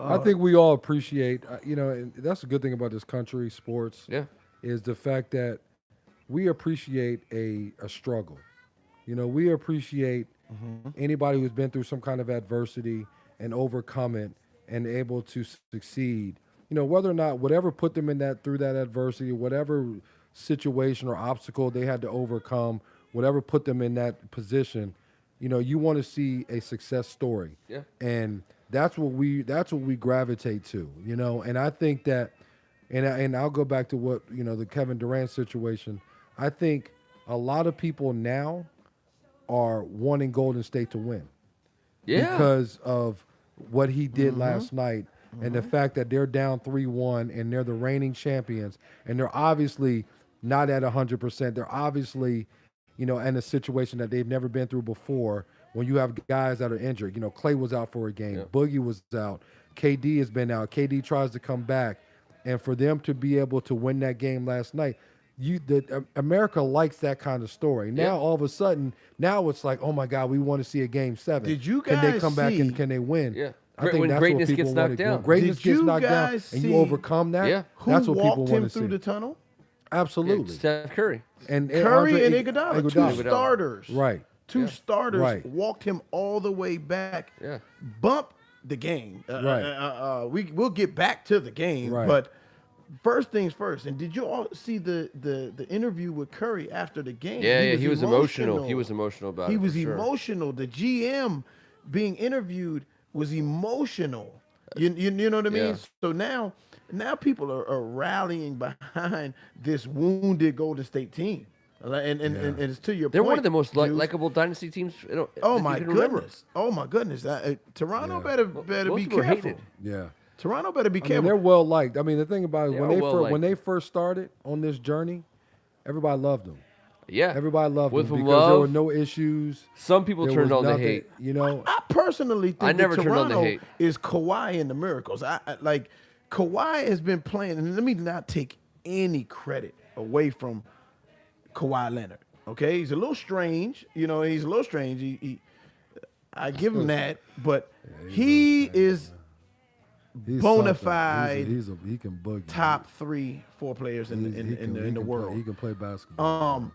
I think we all appreciate, and that's a good thing about this country, sports, Yeah. is the fact that we appreciate a struggle. We appreciate anybody who's been through some kind of adversity and overcome it and able to succeed. Whether or not whatever put them through that adversity, whatever situation or obstacle they had to overcome, whatever put them in that position, you want to see a success story. Yeah. And That's what we gravitate to, And I think that, and I'll go back to what the Kevin Durant situation. I think a lot of people now are wanting Golden State to win because of what he did last night and the fact that they're down 3-1 and they're the reigning champions and they're obviously not at 100%. They're obviously, in a situation that they've never been through before. When you have guys that are injured, Clay was out for a game, Boogie was out, KD has been out. KD tries to come back, and for them to be able to win that game last night, America likes that kind of story. Now all of a sudden, now it's like, oh my God, we want to see a game 7. Did you guys can they come back see- and can they win? Yeah. I think When that's greatness what people gets knocked want to down. When greatness Did gets you knocked down guys and you see overcome that, Yeah. Who that's what people walked want him to through see. the tunnel? Absolutely. Steph Curry. And Curry Andre and Iguodala, two Iguodala. starters. Right. Two starters Right. walked him all the way back. Yeah. Bump the game. Right. We'll get back to the game, Right. but first things first. And did you all see the interview with Curry after the game? Yeah, he was emotional. He was emotional about it. He was for sure. emotional. The GM being interviewed was emotional. You know what I mean? Yeah. So now people are rallying behind this wounded Golden State team. And it's to your They're point. one of the most Juice. likable dynasty teams. Oh that my you can remember. goodness! Oh my goodness! Toronto Yeah. better Most be people are careful. hated. Yeah. Toronto better be I mean, careful. they're well liked. I mean, the thing about it, They when are they well-liked. when they first started on this journey, everybody loved them. Yeah. Everybody loved With them them because there love, were no issues. Some people There turned was on the nothing, hate. I personally think I never that turned on the Toronto hate. is Kawhi and the Miracles. I like Kawhi has been playing, and let me not take any credit away from Kawhi Leonard. Okay, he's a little strange. He's a little strange. I give him that, but he is He's bona something. fide He can boogie. top 3-4 players in He can the play- world. He can play basketball.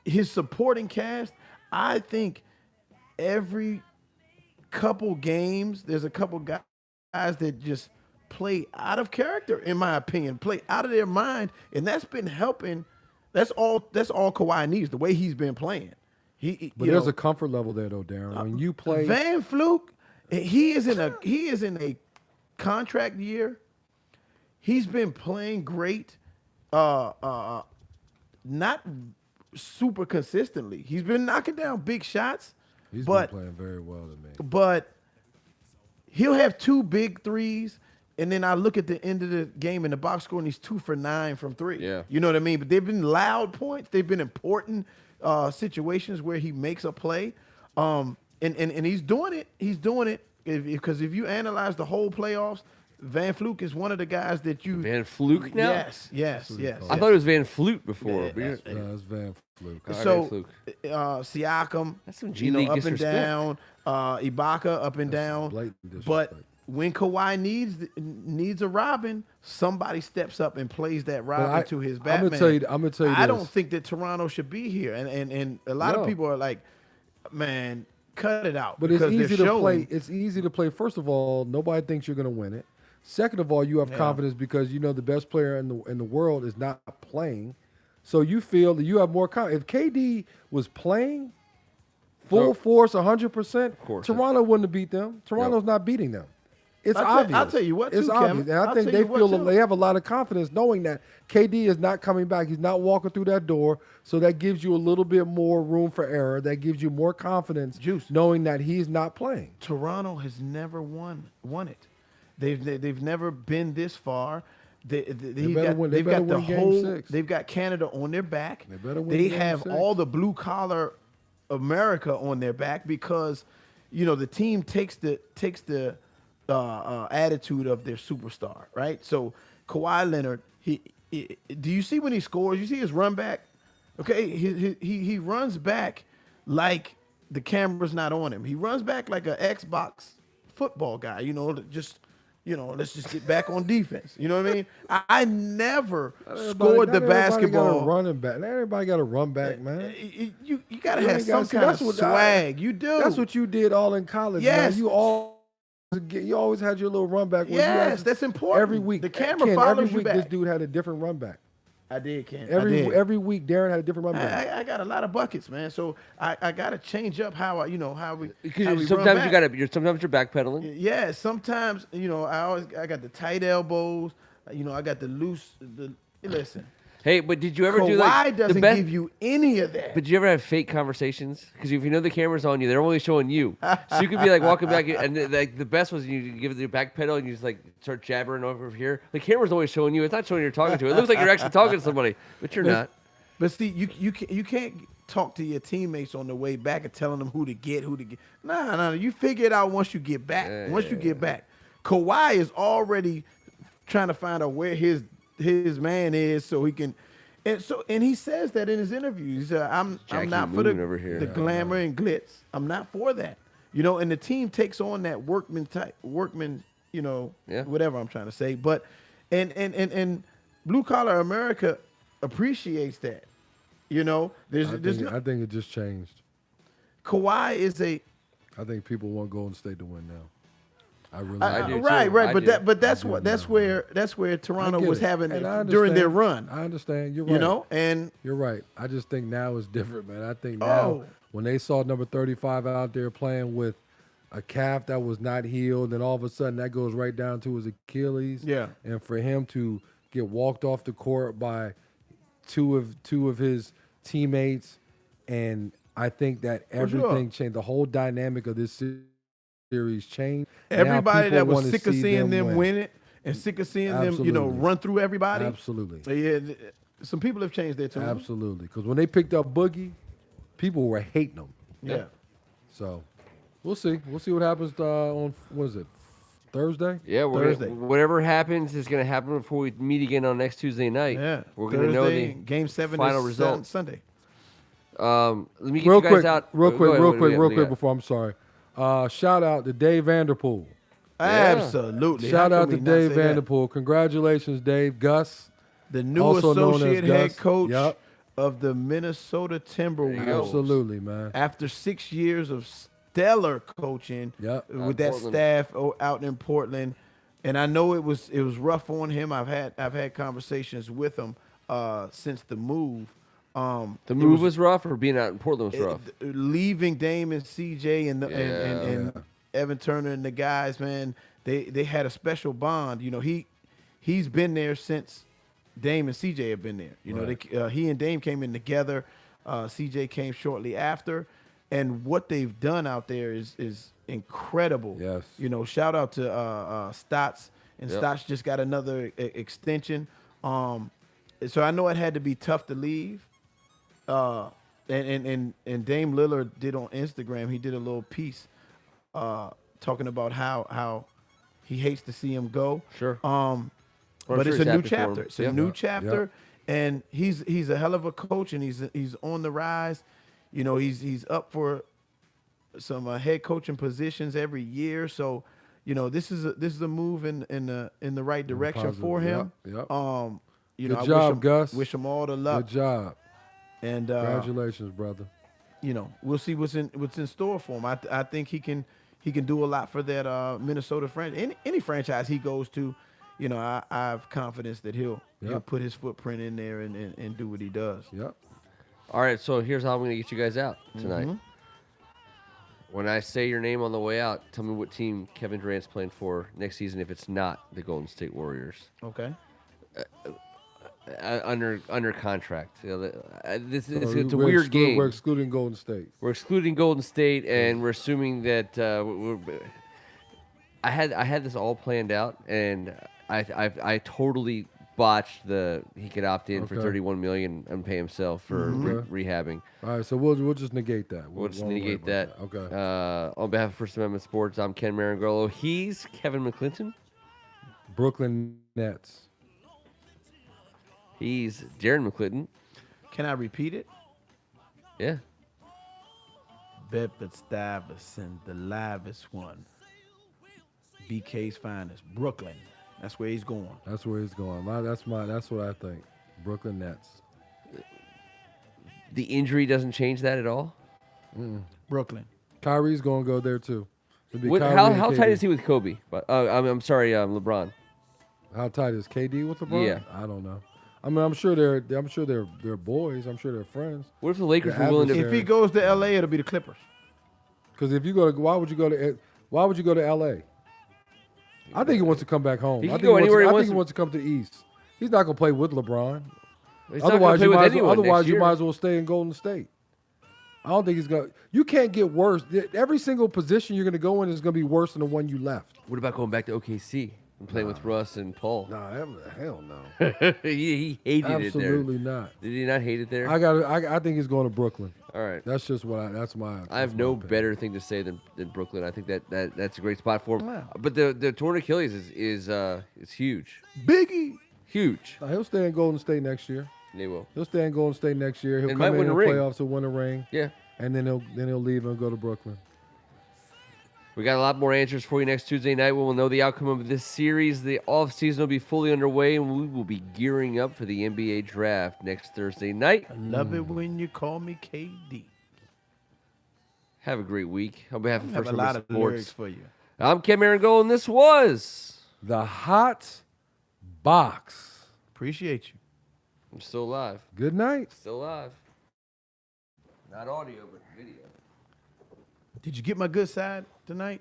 His supporting cast, I think every couple games, there's a couple guys that just play out of character, in my opinion, play out of their mind, and that's been helping. That's all Kawhi needs, the way he's been playing. But there's a comfort level there, though, Darren. When you play, Van Fluke, he is in a contract year. He's been playing great, not super consistently. He's been knocking down big shots, he's but been playing very well to me. but he'll have 2 big threes, and then I look at the end of the game in the box score, and he's 2 for 9 from 3. Yeah. You know what I mean? But they've been loud points. They've been important situations where he makes a play, and he's doing it. He's doing it because if you analyze the whole playoffs, Van Fluke is one of the guys that you. Van Fluke now? Yes. I thought it was Van Flute before. Yeah, but you're- No, it's Van Fluke. All right, So Van Fluke. Siakam, That's some G League up and disrespect. down. Ibaka up and That's down. blatant But disrespect. when Kawhi needs a Robin, somebody steps up and plays that Robin to his Batman. I'm gonna tell you I this. don't think that Toronto should be here, and a lot of No. people are like, man, cut it out. But it's because easy they're to play. showing- It's easy to play. First of all, nobody thinks you're going to win it. Second of all, you have confidence because you know the best player in the world is not playing, so you feel that you have more confidence. If KD was playing full force, 100%, course. Toronto wouldn't have beat them. Toronto's not beating them. It's obvious. I'll tell you what, it's too, obvious, Kevin. and I I'll think tell they you what, feel too. they have a lot of confidence knowing that KD is not coming back. He's not walking through that door, so that gives you a little bit more room for error. That gives you more confidence, Juice. knowing that he's not playing. Toronto has never won it. They've never been this far. They've better got the win Game whole. 6. They've got Canada on their back. They better win They Game have 6. all the blue collar America on their back because the team takes the attitude of their superstar, right? So Kawhi Leonard, do you see when he scores? You see his run back? Okay, he runs back like the camera's not on him. He runs back like an Xbox football guy, let's just get back on defense. You know what I mean? I never scored the basketball. Running back. Not everybody got a run back, man. You gotta You have ain't some gotta- see, kind that's of what swag. You do. That's what you did all in college. Yes. Man. You always had your little run back. where you Yes, had- that's important. Every week. The camera Ken, follows every you week this back. dude had a different run back. I did, Ken. Every week, Darren had a different run back. I got a lot of buckets, man. So I got to change up how we Because run back. sometimes you're backpedaling. Yeah, sometimes I got the tight elbows. I got the loose. Listen, Hey, but did you ever do Kawhi like doesn't the best? give you any of that. But did you ever have fake conversations? Because if you know the camera's on you, they're only showing you. So you could be like walking back, and like the best was you give it the back pedal and you just like start jabbering over here. The camera's always showing you. It's not showing you're talking to. It looks like you're actually talking to somebody, but you're not. But see, you can't talk to your teammates on the way back and telling them who to get. Nah. You figure it out once you get back. You get back, Kawhi is already trying to find out where his man is so he can. And he says that in his interviews. He said, I'm not for the glamour and glitz. I'm not for that. And the team takes on that workman, whatever I'm trying to say. But and blue collar America appreciates that. I think it just changed. Kawhi is a. I think people want Golden State to win now. I really do too. Right. I do. That's where Toronto was having it during their run. I understand. You're right. And you're right. I just think now is different, man. I think now when they saw number 35 out there playing with a calf that was not healed, and all of a sudden that goes right down to his Achilles. Yeah. And for him to get walked off the court by two of his teammates, and I think that everything changed. The whole dynamic of this series changed. Everybody that was sick of seeing them win it and sick of seeing them, run through everybody. Absolutely. Yeah, some people have changed their tune. Absolutely. Because when they picked up Boogie, people were hating them. Yeah. So we'll see. We'll see what happens on, what is it, Thursday? Yeah, Thursday. Whatever happens is going to happen before we meet again on next Tuesday night. Yeah. We're going to know the Game 7 final is result. Sunday. Let me get you guys out. Real quick before. before I'm sorry. Shout out to Dave Vanderpool. Absolutely. Shout out to Dave Vanderpool. Congratulations, Dave. Gus, the new also known as associate head Gus. coach Yep. of the Minnesota Timberwolves. Absolutely, man. After 6 years of stellar coaching with that Portland. staff out in Portland, and I know it was rough on him. I've had conversations with him since the move. The move was rough, or being out in Portland was rough. Leaving Dame and CJ and Evan Turner and the guys, man, they had a special bond. He's been there since Dame and CJ have been there. He and Dame came in together. CJ came shortly after, and what they've done out there is incredible. Yes. Shout out to Stotts, and Stotts just got another extension. So I know it had to be tough to leave. And Dame Lillard did on Instagram. He did a little piece talking about how he hates to see him go. Sure. But it's a new chapter. It's a new chapter, and he's a hell of a coach, and he's on the rise. He's up for some head coaching positions every year. So, this is a move in the right direction for him. Yep. Good job, Gus. Wish him all the luck. Good job. And Congratulations, brother. We'll see what's in store for him. I think he can do a lot for that Minnesota franchise. Any franchise he goes to, I have confidence that he'll put his footprint in there and do what he does. Yep. All right, so here's how I'm going to get you guys out tonight. Mm-hmm. When I say your name on the way out, tell me what team Kevin Durant's playing for next season if it's not the Golden State Warriors. Okay. Under contract. It's a We're weird game. We're excluding Golden State. We're excluding Golden State, and we're assuming that I had this all planned out, and I totally botched he could opt in for $31 million and pay himself for rehabbing. All right, so we'll just negate that. We'll just negate that. Okay. On behalf of First Amendment Sports, I'm Ken Marangolo. He's Kevin McClinton. Brooklyn Nets. He's Darren McClinton. Can I repeat it? Yeah. Bedford-Stuyvesant, the livest one. BK's finest. Brooklyn. That's where he's going. That's where he's going. That's what I think. Brooklyn Nets. The injury doesn't change that at all? Brooklyn. Kyrie's going to go there too. How tight is he with Kobe? I'm sorry, LeBron. How tight is KD with LeBron? Yeah. I don't know. I mean, I'm sure they're boys. I'm sure they're friends. What if the Lakers The were willing to? If he goes to L.A., it'll be the Clippers. Because if you go to, why would you go to L.A.? I think he wants to come back home. He I can think go he anywhere he wants, I wants think he to. wants to come to the East. He's not going to play with LeBron. He's not gonna play with anyone next Otherwise, you year. might as well stay in Golden State. I don't think he's going to. You can't get worse. Every single position you're going to go in is going to be worse than the one you left. What about going back to OKC and playing with Russ and Paul? Nah, hell no. he hated it there. Absolutely not. Did he not hate it there? I think he's going to Brooklyn. All right. That's just what that's my. I have that's no my opinion. better thing to say than Brooklyn. I think that's a great spot for him. Wow. But the torn Achilles is huge, Biggie. huge. Nah, he'll stay in Golden State next year. They will. He'll stay in Golden State next year. He'll And come might in win the a ring. playoffs to win a ring, Yeah. and then he'll leave and go to Brooklyn. We got a lot more answers for you next Tuesday night when we'll know the outcome of this series. The offseason will be fully underway, and we will be gearing up for the NBA draft next Thursday night. I love it when you call me KD. Have a great week. On behalf of I have First a Number lot of lyrics Sports, for you. I'm Kevin Durant, and this was. The Hot Box. Appreciate you. I'm still alive. Good night. Still alive. Not audio, but video. Did you get my good side tonight?